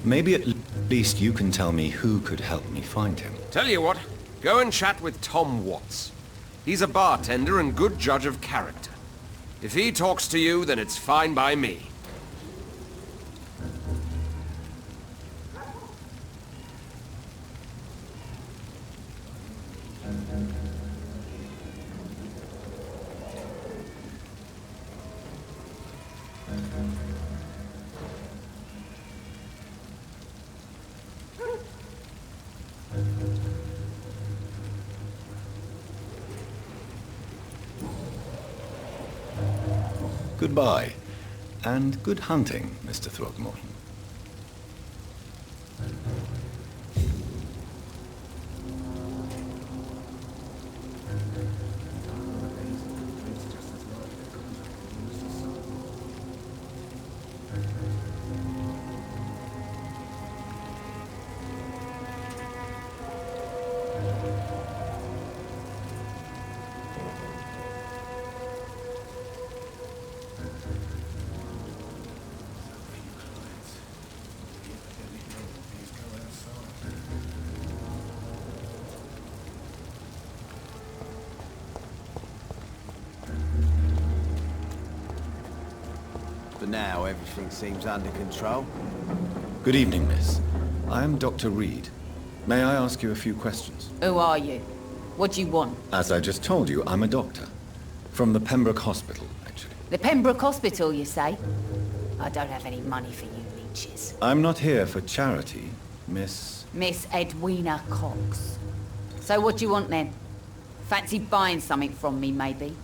Maybe at least you can tell me who could help me find him. Tell you what, go and chat with Tom Watts. He's a bartender and good judge of character. If he talks to you, then it's fine by me. Goodbye, and good hunting, Mr. Throgmorton. For now, everything seems under control. Good evening, miss. I am Dr. Reed. May I ask you a few questions? Who are you? What do you want? As I just told you, I'm a doctor. From the Pembroke Hospital, actually. The Pembroke Hospital, you say? I don't have any money for you leeches. I'm not here for charity, Miss... Miss Edwina Cox. So what do you want then? Fancy buying something from me, maybe?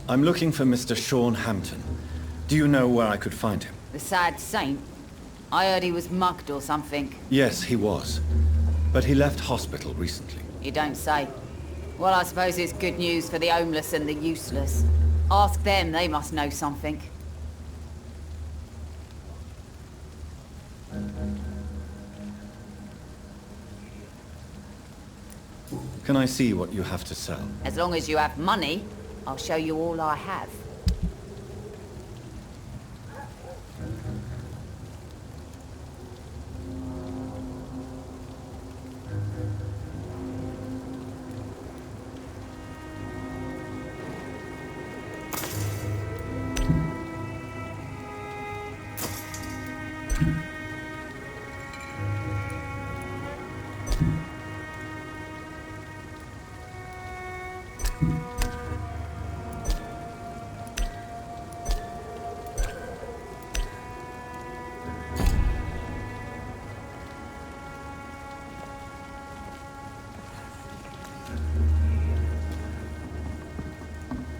I'm looking for Mr. Sean Hampton. Do you know where I could find him? The sad saint? I heard he was mugged or something. Yes, he was. But he left hospital recently. You don't say. Well, I suppose it's good news for the homeless and the useless. Ask them, they must know something. Can I see what you have to sell? As long as you have money, I'll show you all I have.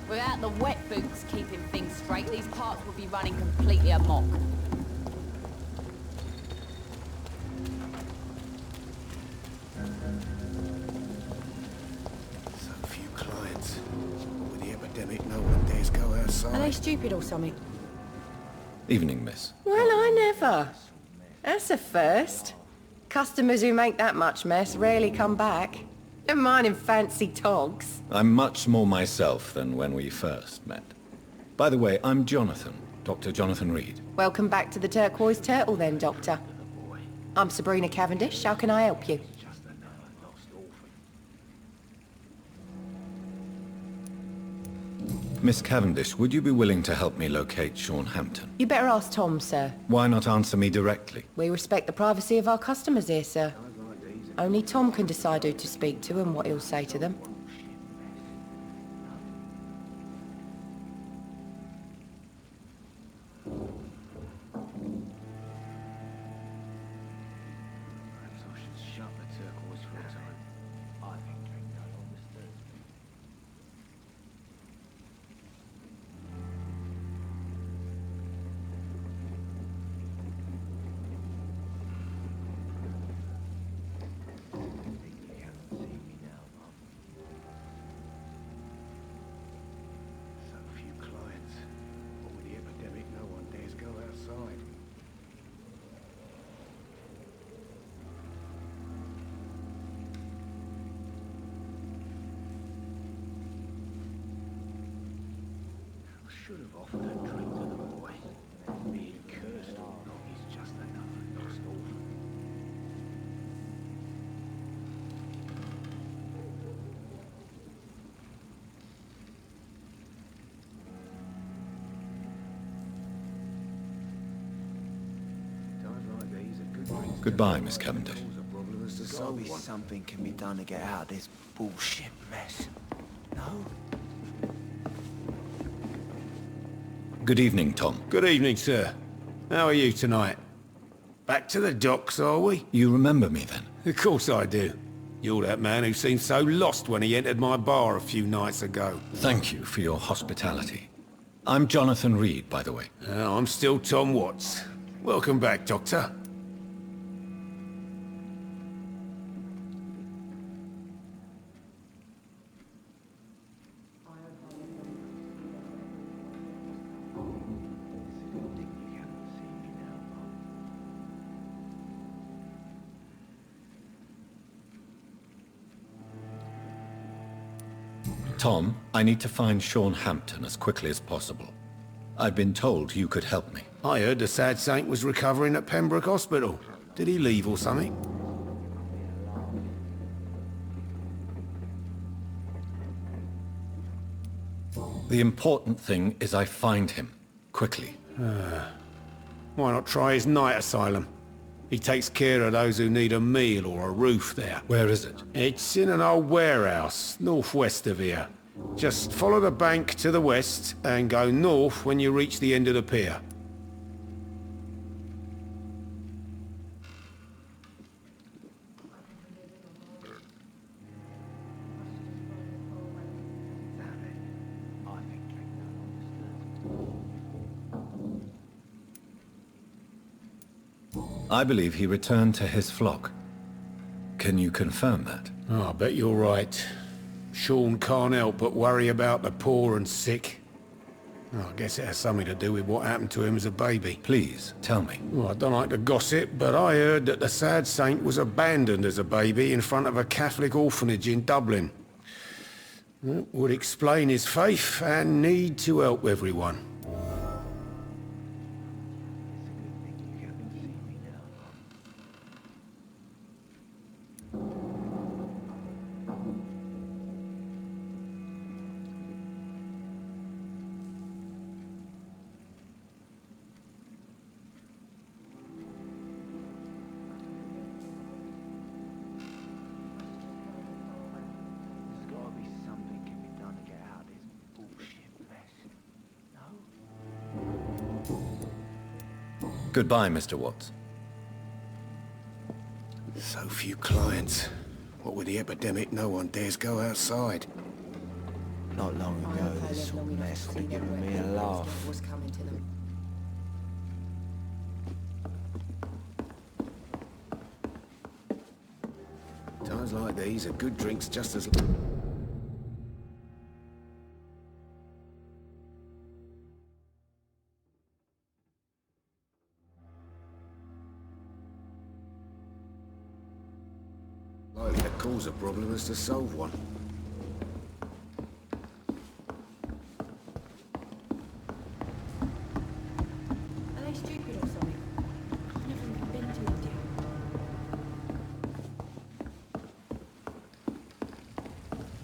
Without the wet boots keeping things straight, these parts will be running completely amok. So few clients. With the epidemic, no one dares go outside. Are they stupid or something? Evening, miss. Well, I never. That's a first. Customers who make that much mess rarely come back. Never mind in fancy togs. I'm much more myself than when we first met. By the way, I'm Jonathan, Dr. Jonathan Reed. Welcome back to the Turquoise Turtle then, Doctor. I'm Sabrina Cavendish. How can I help you? Miss Cavendish, would you be willing to help me locate Sean Hampton? You better ask Tom, sir. Why not answer me directly? We respect the privacy of our customers here, sir. Only Tom can decide who to speak to and what he'll say to them. Should have offered a drink to the boy. Being cursed or not, he's just another lost orphan. Goodbye, Miss Cavendish. There's gotta be something can be done to get out of this bullshit mess. No? Good evening, Tom. Good evening, sir. How are you tonight? Back to the docks, are we? You remember me, then? Of course I do. You're that man who seemed so lost when he entered my bar a few nights ago. Thank you for your hospitality. I'm Jonathan Reed, by the way. I'm still Tom Watts. Welcome back, Doctor. Tom, I need to find Sean Hampton as quickly as possible. I've been told you could help me. I heard the sad saint was recovering at Pembroke Hospital. Did he leave or something? The important thing is I find him. Quickly. Why not try his night asylum? He takes care of those who need a meal or a roof there. Where is it? It's in an old warehouse, northwest of here. Just follow the bank to the west and go north when you reach the end of the pier. I believe he returned to his flock. Can you confirm that? Oh, I bet you're right. Sean can't help but worry about the poor and sick. Oh, I guess it has something to do with what happened to him as a baby. Please, tell me. Well, I don't like to gossip, but I heard that the sad saint was abandoned as a baby in front of a Catholic orphanage in Dublin. That would explain his faith and need to help everyone. Goodbye, Mr. Watts. So few clients. What with the epidemic, no one dares go outside. Not long ago, this sort of mess would have given me a laugh. Times like these, a good drink's just as... likely to cause a problem as to solve one. Are they stupid or something? I've never even been to India.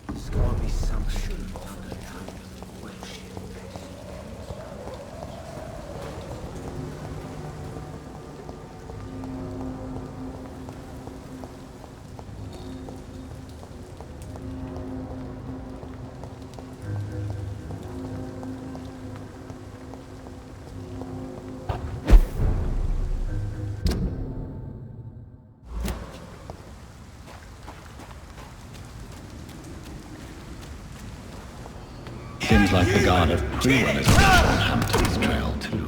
There's gotta be some shit. Seems like the guard of Pre-Run is on Sean Hampton's trail, too.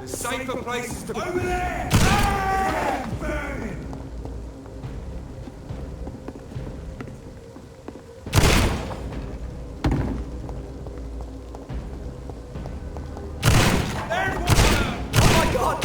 The safer place is to... Over there! Ah! Burning! There's one! Oh my god!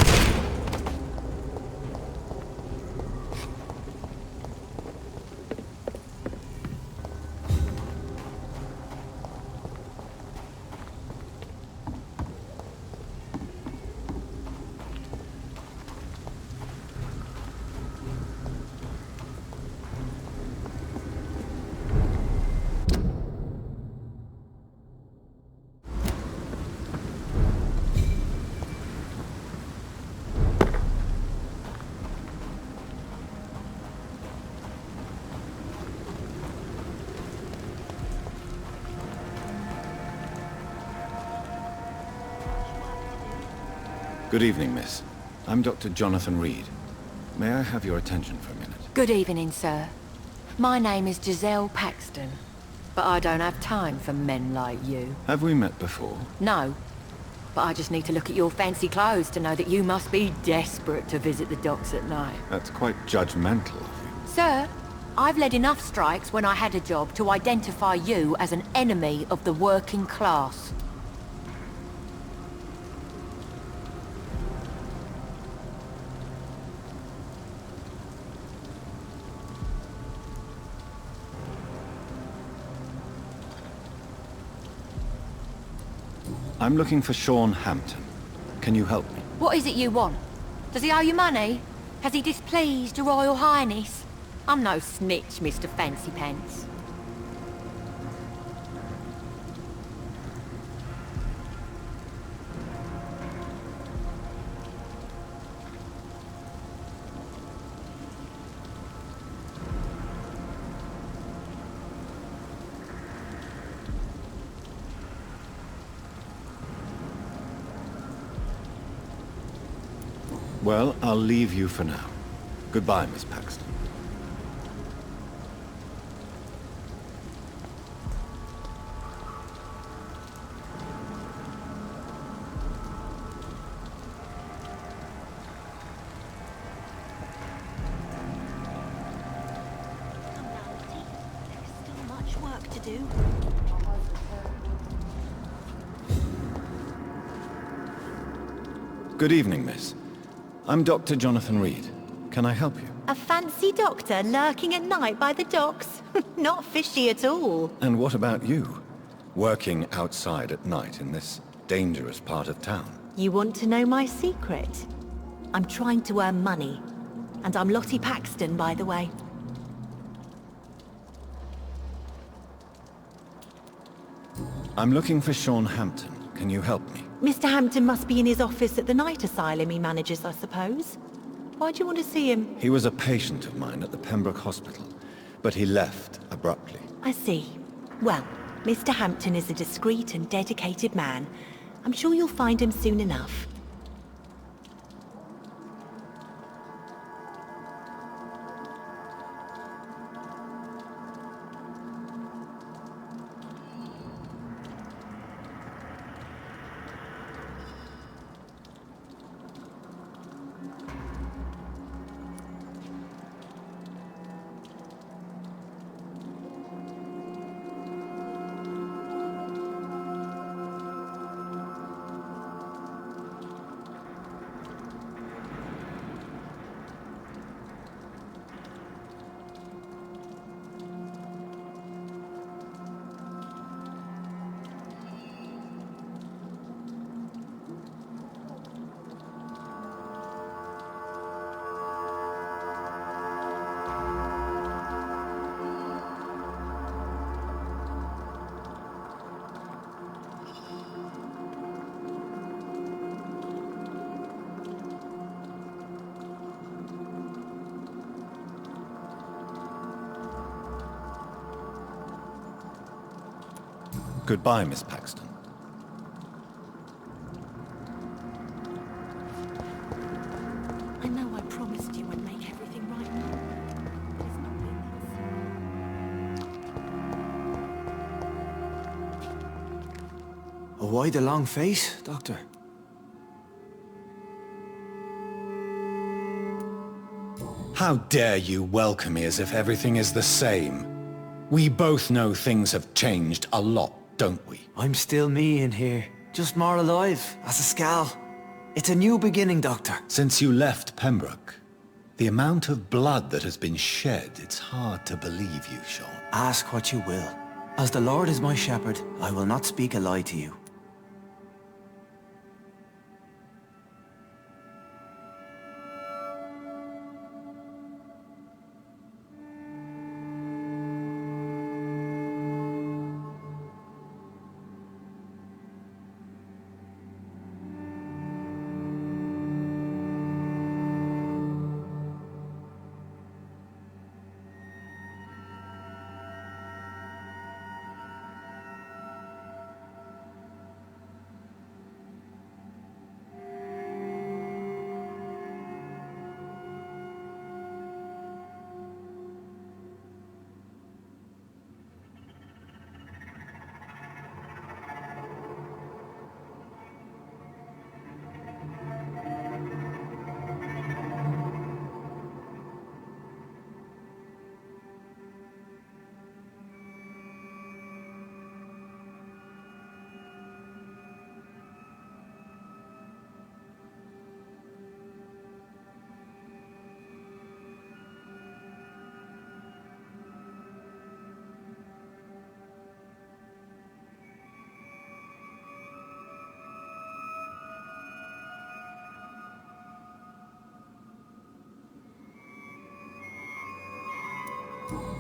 Good evening, miss. I'm Dr. Jonathan Reed. May I have your attention for a minute? Good evening, sir. My name is Giselle Paxton, but I don't have time for men like you. Have we met before? No, but I just need to look at your fancy clothes to know that you must be desperate to visit the docks at night. That's quite judgmental of you. Sir, I've led enough strikes when I had a job to identify you as an enemy of the working class. I'm looking for Sean Hampton. Can you help me? What is it you want? Does he owe you money? Has he displeased your Royal Highness? I'm no snitch, Mr. Fancy Pants. Well, I'll leave you for now. Goodbye, Miss Paxton. Good evening, miss. I'm Dr. Jonathan Reed. Can I help you? A fancy doctor lurking at night by the docks? Not fishy at all. And what about you? Working outside at night in this dangerous part of town? You want to know my secret? I'm trying to earn money. And I'm Lottie Paxton, by the way. I'm looking for Sean Hampton. Can you help me? Mr. Hampton must be in his office at the night asylum he manages, I suppose. Why do you want to see him? He was a patient of mine at the Pembroke Hospital, but he left abruptly. I see. Well, Mr. Hampton is a discreet and dedicated man. I'm sure you'll find him soon enough. Goodbye, Miss Paxton. I know I promised you I'd make everything right. But it's not been that. Why the long face, Doctor? How dare you welcome me as if everything is the same? We both know things have changed a lot, don't we? I'm still me in here, just more alive, as a Skal. It's a new beginning, Doctor. Since you left Pembroke, the amount of blood that has been shed, it's hard to believe you, Sean. Ask what you will. As the Lord is my shepherd, I will not speak a lie to you.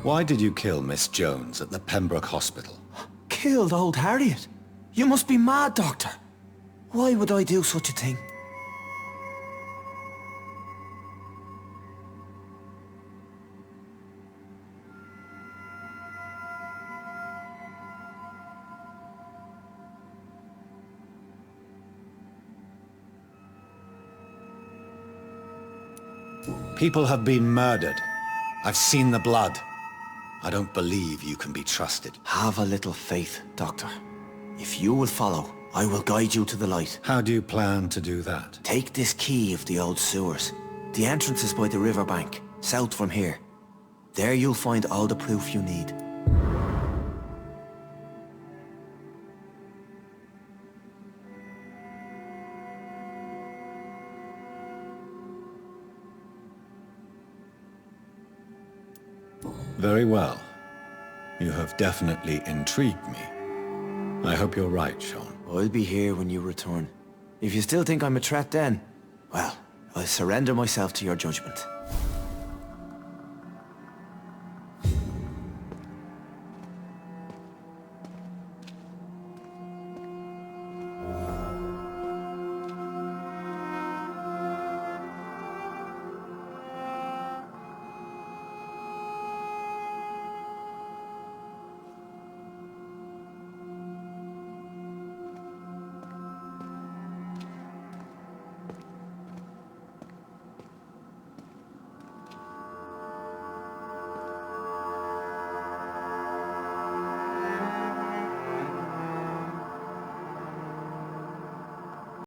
Why did you kill Miss Jones at the Pembroke Hospital? Killed old Harriet? You must be mad, Doctor. Why would I do such a thing? People have been murdered. I've seen the blood. I don't believe you can be trusted. Have a little faith, Doctor. If you will follow, I will guide you to the light. How do you plan to do that? Take this key of the old sewers. The entrance is by the riverbank, south from here. There you'll find all the proof you need. Very well. You have definitely intrigued me. I hope you're right, Sean. I'll be here when you return. If you still think I'm a threat then, well, I'll surrender myself to your judgment.